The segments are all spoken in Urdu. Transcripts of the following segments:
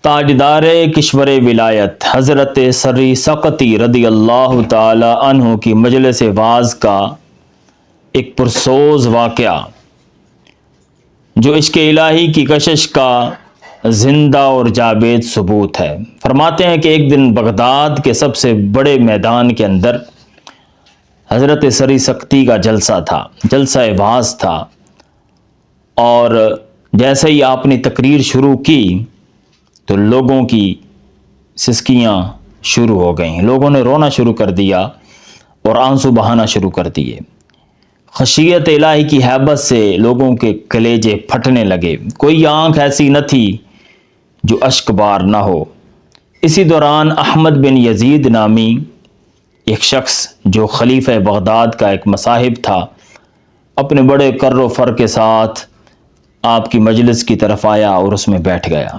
تاجدار کشور ولایت حضرت سری سقطی رضی اللہ تعالی عنہ کی مجلس واعظ کا ایک پرسوز واقعہ جو عشق الہی کی کشش کا زندہ اور جاوید ثبوت ہے۔ فرماتے ہیں کہ ایک دن بغداد کے سب سے بڑے میدان کے اندر حضرت سری سقطی کا جلسہ تھا، جلسہ واعظ تھا، اور جیسے ہی آپ نے تقریر شروع کی تو لوگوں کی سسکیاں شروع ہو گئیں، لوگوں نے رونا شروع کر دیا اور آنسو بہانا شروع کر دیے۔ خشیت الہی کی ہیبت سے لوگوں کے کلیجے پھٹنے لگے، کوئی آنکھ ایسی نہ تھی جو اشک بار نہ ہو۔ اسی دوران احمد بن یزید نامی ایک شخص جو خلیفہ بغداد کا ایک مصاحب تھا، اپنے بڑے کر و فر کے ساتھ آپ کی مجلس کی طرف آیا اور اس میں بیٹھ گیا۔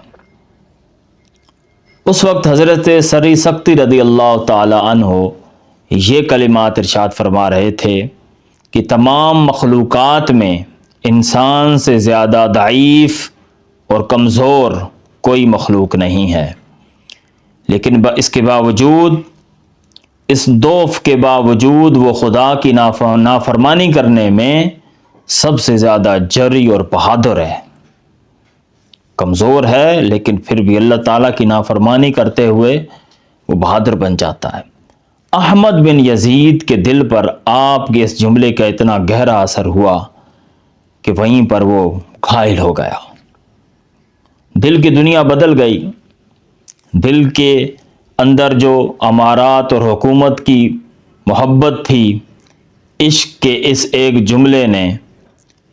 اس وقت حضرت سری سقطی رضی اللہ تعالی عنہ یہ کلمات ارشاد فرما رہے تھے کہ تمام مخلوقات میں انسان سے زیادہ ضعیف اور کمزور کوئی مخلوق نہیں ہے، لیکن اس کے باوجود، اس ضعف کے باوجود وہ خدا کی نافرمانی کرنے میں سب سے زیادہ جرئی اور بہادر ہے۔ کمزور ہے لیکن پھر بھی اللہ تعالیٰ کی نافرمانی کرتے ہوئے وہ بہادر بن جاتا ہے۔ احمد بن یزید کے دل پر آپ کے اس جملے کا اتنا گہرا اثر ہوا کہ وہیں پر وہ گھائل ہو گیا۔ دل کی دنیا بدل گئی، دل کے اندر جو امارات اور حکومت کی محبت تھی، عشق کے اس ایک جملے نے،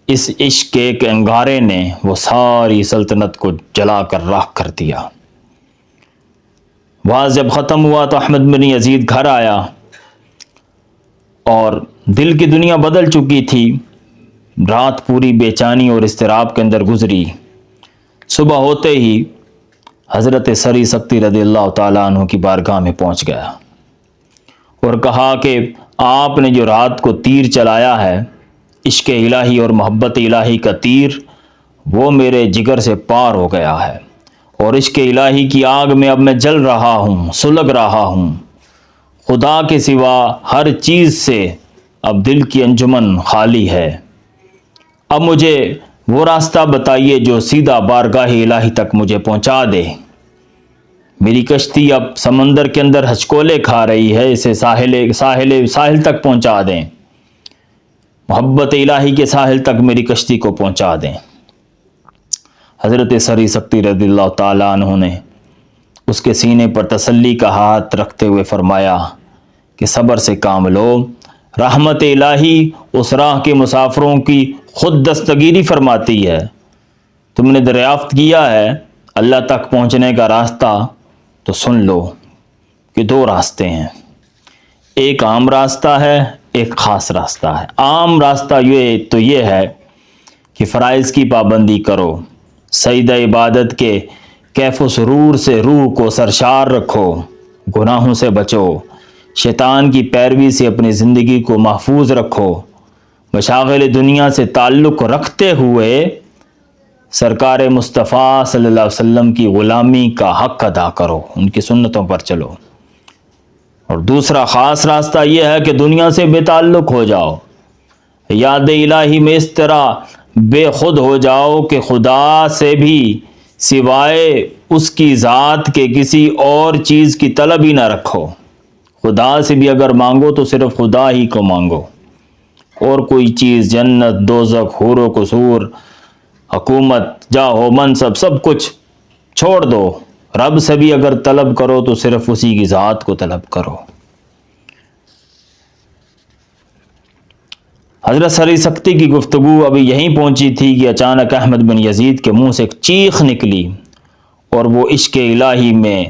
اس عشق کے ایک انگارے نے وہ ساری سلطنت کو جلا کر راکھ کر دیا۔ واعظ جب ختم ہوا تو احمد بن یزید گھر آیا اور دل کی دنیا بدل چکی تھی۔ رات پوری بے چینی اور اضطراب کے اندر گزری۔ صبح ہوتے ہی حضرت سری سقطی رضی اللہ تعالیٰ عنہ کی بارگاہ میں پہنچ گیا اور کہا کہ آپ نے جو رات کو تیر چلایا ہے، عشق الہی اور محبت الہی کا تیر، وہ میرے جگر سے پار ہو گیا ہے اور عشق الہی کی آگ میں اب میں جل رہا ہوں، سلگ رہا ہوں۔ خدا کے سوا ہر چیز سے اب دل کی انجمن خالی ہے۔ اب مجھے وہ راستہ بتائیے جو سیدھا بارگاہ الہی تک مجھے پہنچا دے۔ میری کشتی اب سمندر کے اندر ہچکولے کھا رہی ہے، اسے ساحل تک پہنچا دیں، محبت الہی کے ساحل تک میری کشتی کو پہنچا دیں۔ حضرت سری سقطی رضی اللہ تعالیٰ عنہ نے اس کے سینے پر تسلی کا ہاتھ رکھتے ہوئے فرمایا کہ صبر سے کام لو، رحمت الہی اس راہ کے مسافروں کی خود دستگیری فرماتی ہے۔ تم نے دریافت کیا ہے اللہ تک پہنچنے کا راستہ، تو سن لو کہ دو راستے ہیں، ایک عام راستہ ہے، ایک خاص راستہ ہے۔ عام راستہ یہ ہے کہ فرائض کی پابندی کرو، سجدہ عبادت کے کیف و سرور سے روح کو سرشار رکھو، گناہوں سے بچو، شیطان کی پیروی سے اپنی زندگی کو محفوظ رکھو، مشاغل دنیا سے تعلق رکھتے ہوئے سرکار مصطفیٰ صلی اللہ علیہ وسلم کی غلامی کا حق ادا کرو، ان کی سنتوں پر چلو۔ اور دوسرا خاص راستہ یہ ہے کہ دنیا سے بے تعلق ہو جاؤ، یاد الہی میں اس طرح بے خود ہو جاؤ کہ خدا سے بھی سوائے اس کی ذات کے کسی اور چیز کی طلب ہی نہ رکھو۔ خدا سے بھی اگر مانگو تو صرف خدا ہی کو مانگو، اور کوئی چیز، جنت، دوزخ، حور و قصور، حکومت، جاہ و منصب، سب کچھ چھوڑ دو۔ رب سے بھی اگر طلب کرو تو صرف اسی کی ذات کو طلب کرو۔ حضرت سری سقطی کی گفتگو ابھی یہیں پہنچی تھی کہ اچانک احمد بن یزید کے منہ سے ایک چیخ نکلی اور وہ عشق الہی میں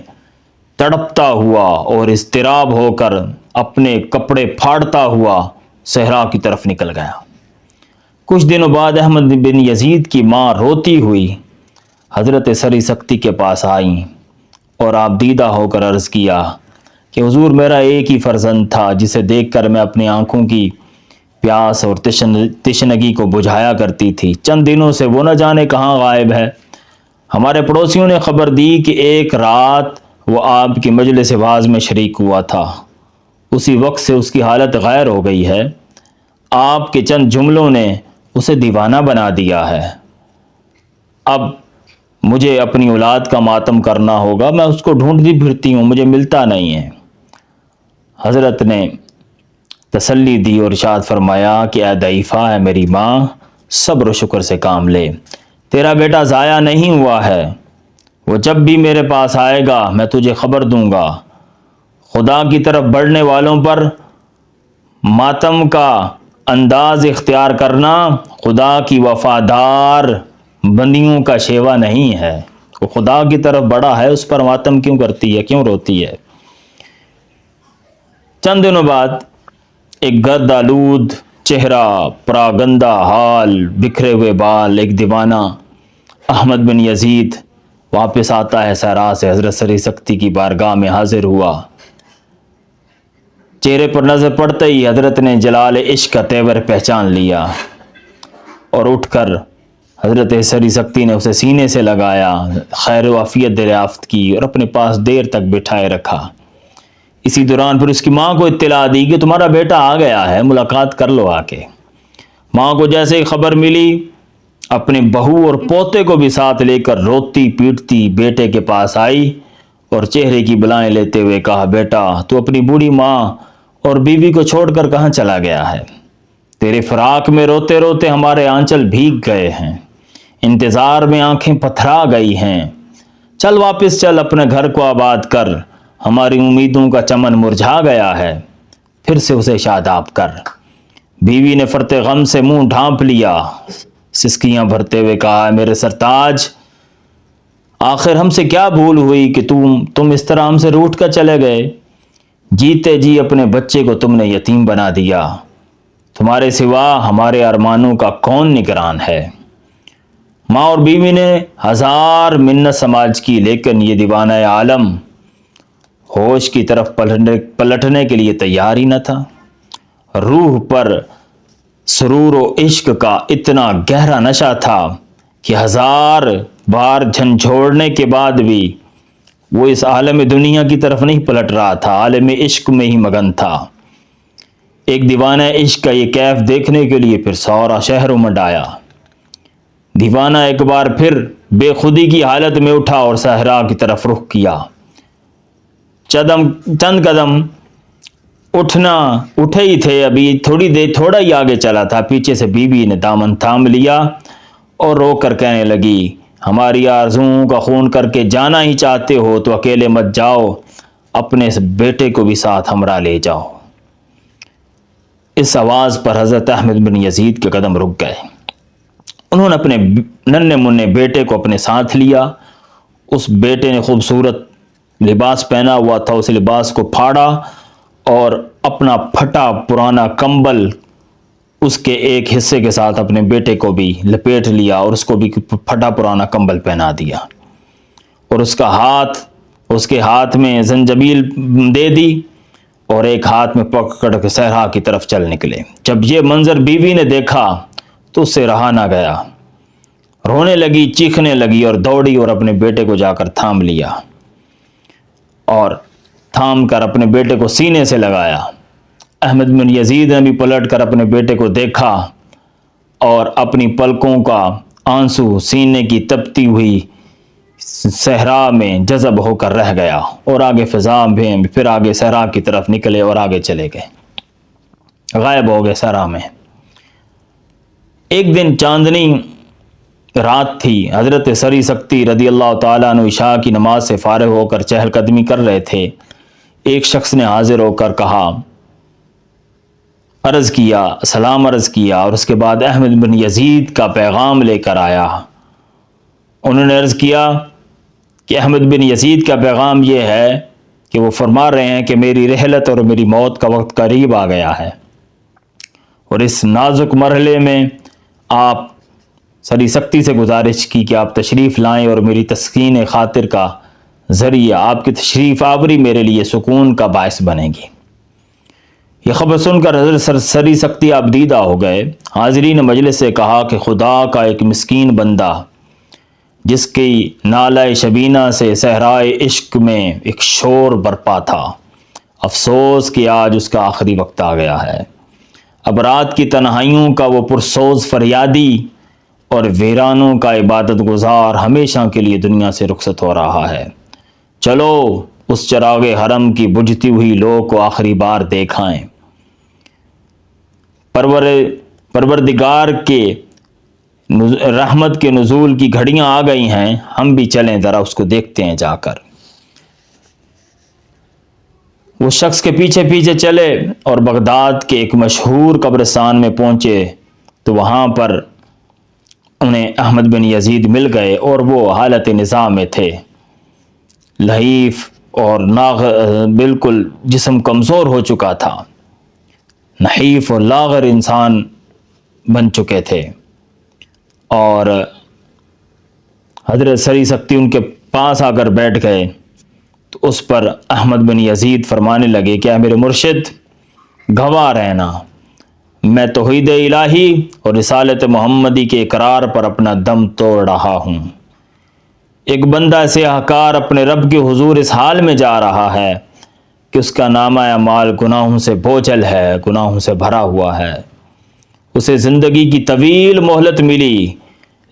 تڑپتا ہوا اور اضطراب ہو کر اپنے کپڑے پھاڑتا ہوا صحرا کی طرف نکل گیا۔ کچھ دنوں بعد احمد بن یزید کی ماں روتی ہوئی حضرت سری سقطی کے پاس آئیں اور آپ دیدہ ہو کر عرض کیا کہ حضور، میرا ایک ہی فرزند تھا جسے دیکھ کر میں اپنی آنکھوں کی پیاس اور تشنگی کو بجھایا کرتی تھی، چند دنوں سے وہ نہ جانے کہاں غائب ہے۔ ہمارے پڑوسیوں نے خبر دی کہ ایک رات وہ آپ کی مجلس واعظ میں شریک ہوا تھا، اسی وقت سے اس کی حالت غیر ہو گئی ہے، آپ کے چند جملوں نے اسے دیوانہ بنا دیا ہے۔ اب مجھے اپنی اولاد کا ماتم کرنا ہوگا، میں اس کو ڈھونڈتی پھرتی ہوں، مجھے ملتا نہیں ہے۔ حضرت نے تسلی دی اور ارشاد فرمایا کہ اے ضعیفہ، اے میری ماں، صبر و شکر سے کام لے، تیرا بیٹا ضائع نہیں ہوا ہے، وہ جب بھی میرے پاس آئے گا میں تجھے خبر دوں گا۔ خدا کی طرف بڑھنے والوں پر ماتم کا انداز اختیار کرنا خدا کی وفادار بندیوں کا شیوا نہیں ہے۔ وہ خدا کی طرف بڑا ہے، اس پر ماتم کیوں کرتی ہے، کیوں روتی ہے؟ چند دنوں بعد ایک گرد آلود چہرہ، پراگندہ حال، بکھرے ہوئے بال، ایک دیوانہ احمد بن یزید واپس آتا ہے صحرا سے، حضرت سری سکتی کی بارگاہ میں حاضر ہوا۔ چہرے پر نظر پڑتے ہی حضرت نے جلال عشق کا تیور پہچان لیا اور اٹھ کر حضرت سری سکتی نے اسے سینے سے لگایا، خیر و عافیت دریافت کی اور اپنے پاس دیر تک بٹھائے رکھا۔ اسی دوران پھر اس کی ماں کو اطلاع دی کہ تمہارا بیٹا آ گیا ہے، ملاقات کر لو آ کے۔ ماں کو جیسے ہی خبر ملی، اپنے بہو اور پوتے کو بھی ساتھ لے کر روتی پیٹتی بیٹے کے پاس آئی اور چہرے کی بلائیں لیتے ہوئے کہا، بیٹا تو اپنی بوڑھی ماں اور بیوی کو چھوڑ کر کہاں چلا گیا ہے؟ تیرے فراق میں روتے روتے ہمارے آنچل بھیگ گئے ہیں، انتظار میں آنکھیں پتھرا گئی ہیں، چل واپس چل، اپنے گھر کو آباد کر، ہماری امیدوں کا چمن مرجھا گیا ہے، پھر سے اسے شاداب کر۔ بیوی نے فرط غم سے منہ ڈھانپ لیا، سسکیاں بھرتے ہوئے کہا، میرے سرتاج، آخر ہم سے کیا بھول ہوئی کہ تم اس طرح ہم سے روٹھ کر چلے گئے؟ جیتے جی اپنے بچے کو تم نے یتیم بنا دیا، تمہارے سوا ہمارے ارمانوں کا کون نگران ہے؟ ماں اور بیوی نے ہزار منت سماج کی، لیکن یہ دیوانہ عالم ہوش کی طرف پلٹنے کے لیے تیار ہی نہ تھا۔ روح پر سرور و عشق کا اتنا گہرا نشہ تھا کہ ہزار بار جھنجھوڑنے کے بعد بھی وہ اس عالم دنیا کی طرف نہیں پلٹ رہا تھا، عالم عشق میں ہی مگن تھا۔ ایک دیوانہ عشق کا یہ کیف دیکھنے کے لیے پھر سورا شہر امڈ آیا۔ دیوانہ ایک بار پھر بے خودی کی حالت میں اٹھا اور صحرا کی طرف رخ کیا۔ چند قدم اٹھے ہی تھے، ابھی تھوڑا ہی آگے چلا تھا، پیچھے سے بیوی نے دامن تھام لیا اور رو کر کہنے لگی، ہماری آرزوؤں کا خون کر کے جانا ہی چاہتے ہو تو اکیلے مت جاؤ، اپنے اس بیٹے کو بھی ساتھ ہمراہ لے جاؤ۔ اس آواز پر حضرت احمد بن یزید کے قدم رک گئے۔ انہوں نے اپنے ننھے منھے بیٹے کو اپنے ساتھ لیا۔ اس بیٹے نے خوبصورت لباس پہنا ہوا تھا، اس لباس کو پھاڑا اور اپنا پھٹا پرانا کمبل اس کے ایک حصے کے ساتھ اپنے بیٹے کو بھی لپیٹ لیا اور اس کو بھی پھٹا پرانا کمبل پہنا دیا، اور اس کے ہاتھ میں زنجبیل دے دی اور ایک ہاتھ میں پکڑ کے صحرا کی طرف چل نکلے۔ جب یہ منظر بیوی نے دیکھا تو اس سے رہا نہ گیا، رونے لگی، چیخنے لگی اور دوڑی اور اپنے بیٹے کو جا کر تھام لیا اور تھام کر اپنے بیٹے کو سینے سے لگایا۔ احمد بن یزید نے بھی پلٹ کر اپنے بیٹے کو دیکھا اور اپنی پلکوں کا آنسو سینے کی تپتی ہوئی صحرا میں جذب ہو کر رہ گیا اور آگے فضا میں پھر آگے صحرا کی طرف نکلے اور آگے چلے گئے، غائب ہو گئے صحرا میں۔ ایک دن چاندنی رات تھی، حضرت سری سکتی رضی اللہ تعالیٰ عنہ عشاء کی نماز سے فارغ ہو کر چہل قدمی کر رہے تھے۔ ایک شخص نے حاضر ہو کر کہا، سلام عرض کیا اور اس کے بعد احمد بن یزید کا پیغام لے کر آیا۔ انہوں نے عرض کیا کہ احمد بن یزید کا پیغام یہ ہے کہ وہ فرما رہے ہیں کہ میری رحلت اور میری موت کا وقت قریب آ گیا ہے، اور اس نازک مرحلے میں آپ سری سکتی سے گزارش کی کہ آپ تشریف لائیں اور میری تسکین خاطر کا ذریعہ، آپ کی تشریف آوری میرے لیے سکون کا باعث بنے گی۔ یہ خبر سن کر حضرت سری سکتی آپ دیدہ ہو گئے۔ حاضرین مجلس سے کہا کہ خدا کا ایک مسکین بندہ جس کی نالہ شبینہ سے صحرائے عشق میں ایک شور برپا تھا۔ افسوس کہ آج اس کا آخری وقت آ گیا ہے۔ اب رات کی تنہائیوں کا وہ پرسوز فریادی اور ویرانوں کا عبادت گزار ہمیشہ کے لیے دنیا سے رخصت ہو رہا ہے۔ چلو اس چراغ حرم کی بجھتی ہوئی لو کو آخری بار دیکھائیں۔ پروردگار کے رحمت کے نزول کی گھڑیاں آ گئی ہیں، ہم بھی چلیں ذرا اس کو دیکھتے ہیں جا کر۔ وہ شخص کے پیچھے پیچھے چلے اور بغداد کے ایک مشہور قبرستان میں پہنچے تو وہاں پر انہیں احمد بن یزید مل گئے اور وہ حالت نزاع میں تھے، لحیف اور بالکل جسم کمزور ہو چکا تھا، نحیف اور لاغر انسان بن چکے تھے۔ اور حضرت سری سکتی ان کے پاس آ کر بیٹھ گئے تو اس پر احمد بن یزید فرمانے لگے کہ اے میرے مرشد، گواہ رہنا، میں توحید الہی اور رسالت محمدی کے اقرار پر اپنا دم توڑ رہا ہوں۔ ایک بندہ سیاہکار اپنے رب کے حضور اس حال میں جا رہا ہے کہ اس کا نامہ اعمال گناہوں سے بوجھل ہے، گناہوں سے بھرا ہوا ہے۔ اسے زندگی کی طویل مہلت ملی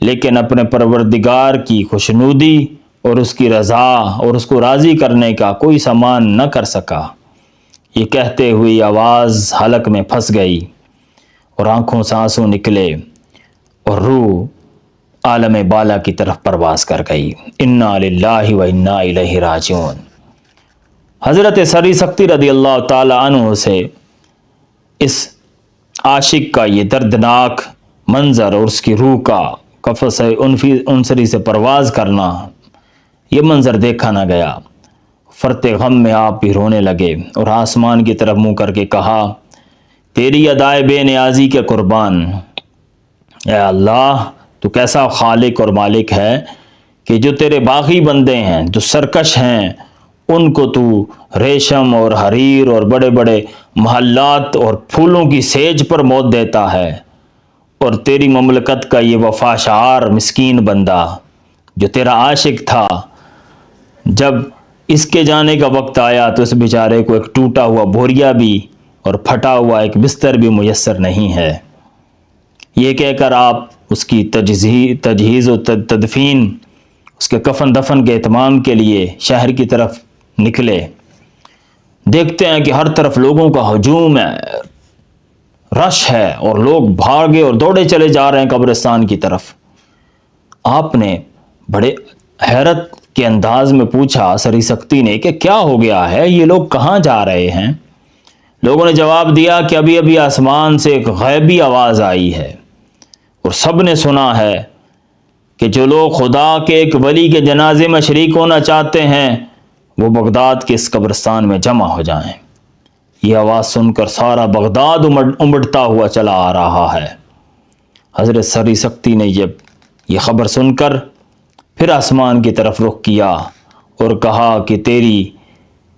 لیکن اپنے پروردگار کی خوشنودی اور اس کی رضا اور اس کو راضی کرنے کا کوئی سامان نہ کر سکا۔ یہ کہتے ہوئے آواز حلق میں پھنس گئی اور آنکھوں سے آنسو نکلے اور روح عالم بالا کی طرف پرواز کر گئی۔ انا للہ و انا الیہ راجعون۔ حضرت سری سکتی رضی اللہ تعالی عنہ سے اس عاشق کا یہ دردناک منظر اور اس کی روح کا قفس انصری سے پرواز کرنا، یہ منظر دیکھا نہ گیا۔ فرط غم میں آپ بھی رونے لگے اور آسمان کی طرف منہ کر کے کہا، تیری ادائے بے نیازی کے قربان، اے اللہ تو کیسا خالق اور مالک ہے کہ جو تیرے باغی بندے ہیں، جو سرکش ہیں، ان کو تو ریشم اور حریر اور بڑے بڑے محلات اور پھولوں کی سیج پر موت دیتا ہے، اور تیری مملکت کا یہ وفاشار مسکین بندہ جو تیرا عاشق تھا، جب اس کے جانے کا وقت آیا تو اس بیچارے کو ایک ٹوٹا ہوا بوریا بھی اور پھٹا ہوا ایک بستر بھی میسر نہیں ہے۔ یہ کہہ کر آپ اس کی تجہیز و تدفین، اس کے کفن دفن کے اہتمام کے لیے شہر کی طرف نکلے۔ دیکھتے ہیں کہ ہر طرف لوگوں کا ہجوم ہے، رش ہے اور لوگ بھاگے اور دوڑے چلے جا رہے ہیں قبرستان کی طرف۔ آپ نے بڑے حیرت کے انداز میں پوچھا سری سکتی نے کہ کیا ہو گیا ہے، یہ لوگ کہاں جا رہے ہیں؟ لوگوں نے جواب دیا کہ ابھی ابھی آسمان سے ایک غیبی آواز آئی ہے اور سب نے سنا ہے کہ جو لوگ خدا کے ایک ولی کے جنازے میں شریک ہونا چاہتے ہیں وہ بغداد کے اس قبرستان میں جمع ہو جائیں۔ یہ آواز سن کر سارا بغداد امڑتا ہوا چلا آ رہا ہے۔ حضرت سری سکتی نے یہ خبر سن کر پھر آسمان کی طرف رخ کیا اور کہا کہ تیری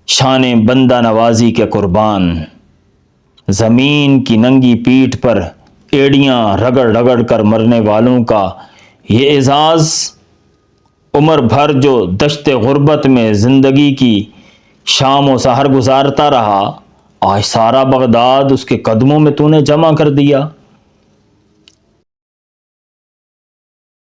شان بندہ نوازی کے قربان، زمین کی ننگی پیٹھ پر ایڑیاں رگڑ رگڑ کر مرنے والوں کا یہ اعزاز، عمر بھر جو دشت غربت میں زندگی کی شام و سحر گزارتا رہا، آج سارا بغداد اس کے قدموں میں تو نے جمع کر دیا۔